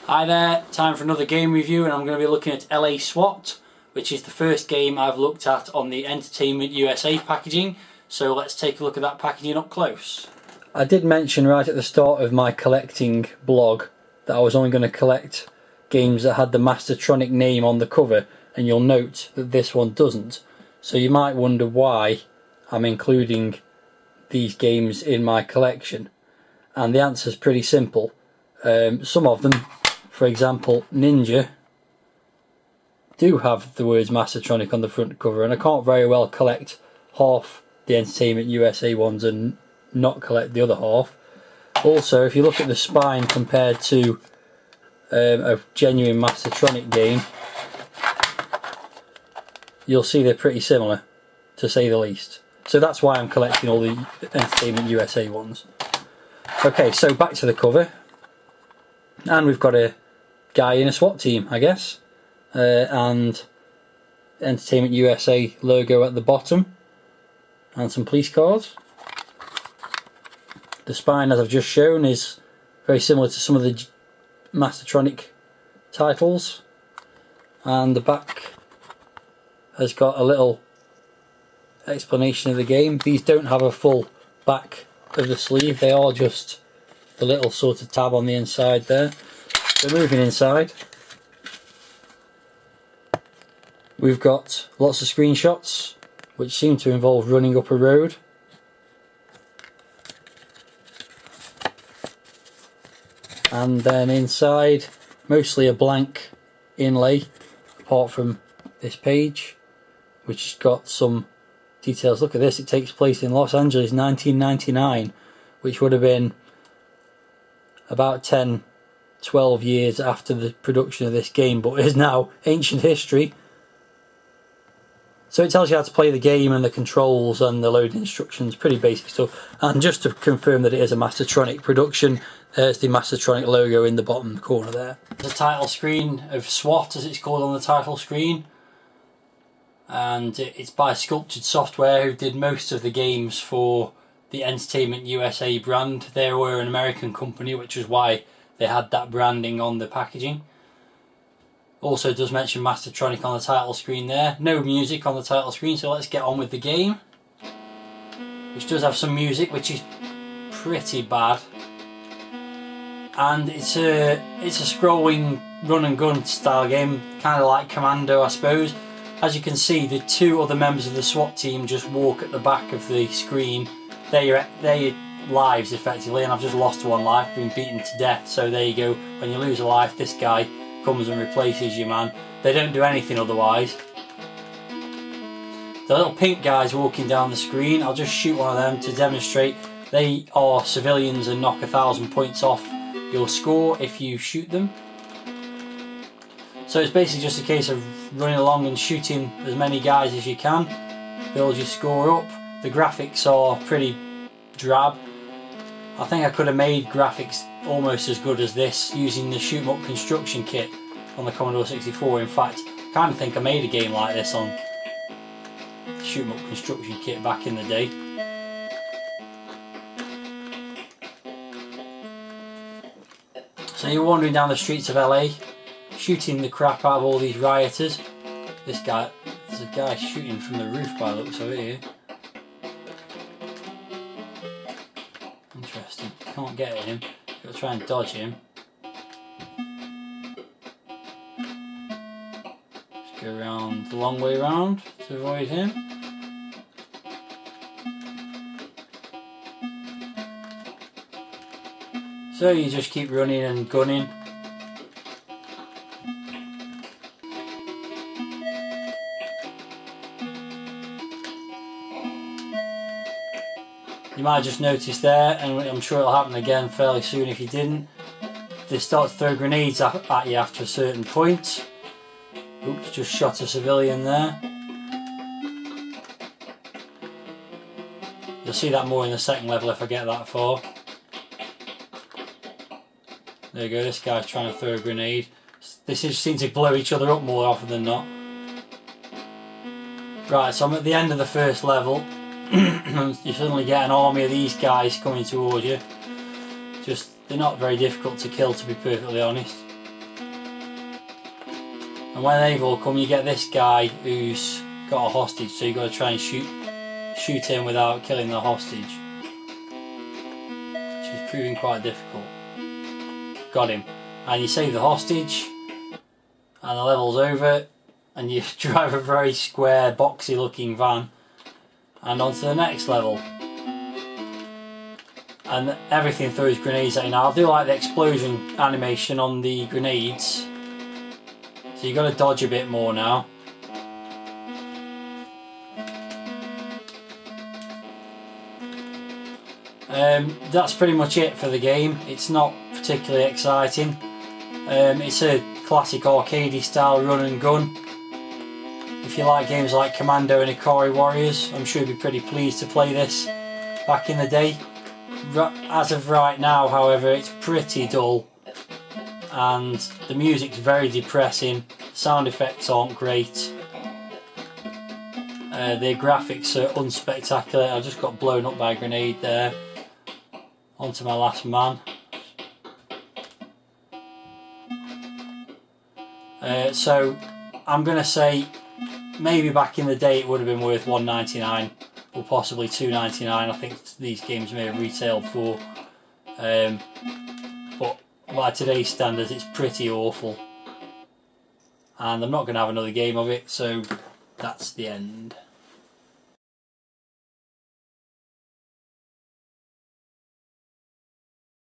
Hi there, time for another game review, and I'm going to be looking at LA SWAT, which is the first game I've looked at on the Entertainment USA packaging, so let's take a look at that packaging up close. I did mention right at the start of my collecting blog that I was only going to collect games that had the Mastertronic name on the cover, and you'll note that this one doesn't. So you might wonder why I'm including these games in my collection, and the answer is pretty simple. Some of them, for example Ninja, do have the words Mastertronic on the front cover, and I can't very well collect half the Entertainment USA ones and not collect the other half. Also, if you look at the spine compared to a genuine Mastertronic game, you'll see they're pretty similar, to say the least. So that's why I'm collecting all the Entertainment USA ones. Okay, so back to the cover. And we've got a guy in a SWAT team, I guess, and Entertainment USA logo at the bottom, and some police cars. The spine, as I've just shown, is very similar to some of the Mastertronic titles, and the back has got a little explanation of the game. These don't have a full back of the sleeve, they are just the little sort of tab on the inside there. So moving inside, we've got lots of screenshots which seem to involve running up a road. And then inside, mostly a blank inlay, apart from this page, which has got some details. Look at this, it takes place in Los Angeles 1999, which would have been about 10-12 years after the production of this game, but is now ancient history. So it tells you how to play the game and the controls and the loading instructions, pretty basic stuff. And just to confirm that it is a Mastertronic production, there's the Mastertronic logo in the bottom corner there. The title screen of SWAT, as it's called on the title screen, and it's by Sculptured Software, who did most of the games for the Entertainment USA brand. They were an American company, which is why they had that branding on the packaging. Also does mention Mastertronic on the title screen there. No music on the title screen, so let's get on with the game, which does have some music, which is pretty bad. And it's a scrolling run and gun style game, kind of like Commando, I suppose. As you can see, the two other members of the SWAT team just walk at the back of the screen. They're lives effectively, and I've just lost one life, been beaten to death. So there you go, when you lose a life, this guy comes and replaces you, man. They don't do anything otherwise. The little pink guys walking down the screen, I'll just shoot one of them to demonstrate. They are civilians and knock 1,000 points off your score if you shoot them. So it's basically just a case of running along and shooting as many guys as you can, build your score up. The graphics are pretty drab. I think I could have made graphics almost as good as this using the shoot 'em up construction kit on the Commodore 64. In fact, I kind of think I made a game like this on the shoot 'em up construction kit back in the day. So you're wandering down the streets of LA, shooting the crap out of all these rioters. There's a guy shooting from the roof by the looks of it here. Interesting. Can't get at him. Gotta try and dodge him. Just go around the long way round to avoid him. So you just keep running and gunning. You might have just noticed there, and I'm sure it'll happen again fairly soon if you didn't. They start to throw grenades at you after a certain point. Oops, just shot a civilian there. You'll see that more in the second level if I get that far. There you go, this guy's trying to throw a grenade. This seems to blow each other up more often than not. Right, so I'm at the end of the first level. You suddenly get an army of these guys coming towards you. They're not very difficult to kill, to be perfectly honest. And when they've all come, you get this guy who's got a hostage, so you've got to try and shoot him without killing the hostage, which is proving quite difficult. Got him. And you save the hostage, and the level's over, and you drive a very square, boxy looking van, and on to the next level. And everything throws grenades at you now. I do like the explosion animation on the grenades, so you've got to dodge a bit more now. That's pretty much it for the game. It's not particularly exciting. It's a classic arcadey style run and gun. If you like games like Commando and Ikari Warriors, I'm sure you'd be pretty pleased to play this back in the day. As of right now, however, it's pretty dull, and the music's very depressing. Sound effects aren't great. The graphics are unspectacular. I just got blown up by a grenade there. Onto my last man. So I'm going to say maybe back in the day it would have been worth $1.99 or possibly $2.99. I think these games may have retailed for, but by today's standards it's pretty awful, and I'm not going to have another game of it, so that's the end.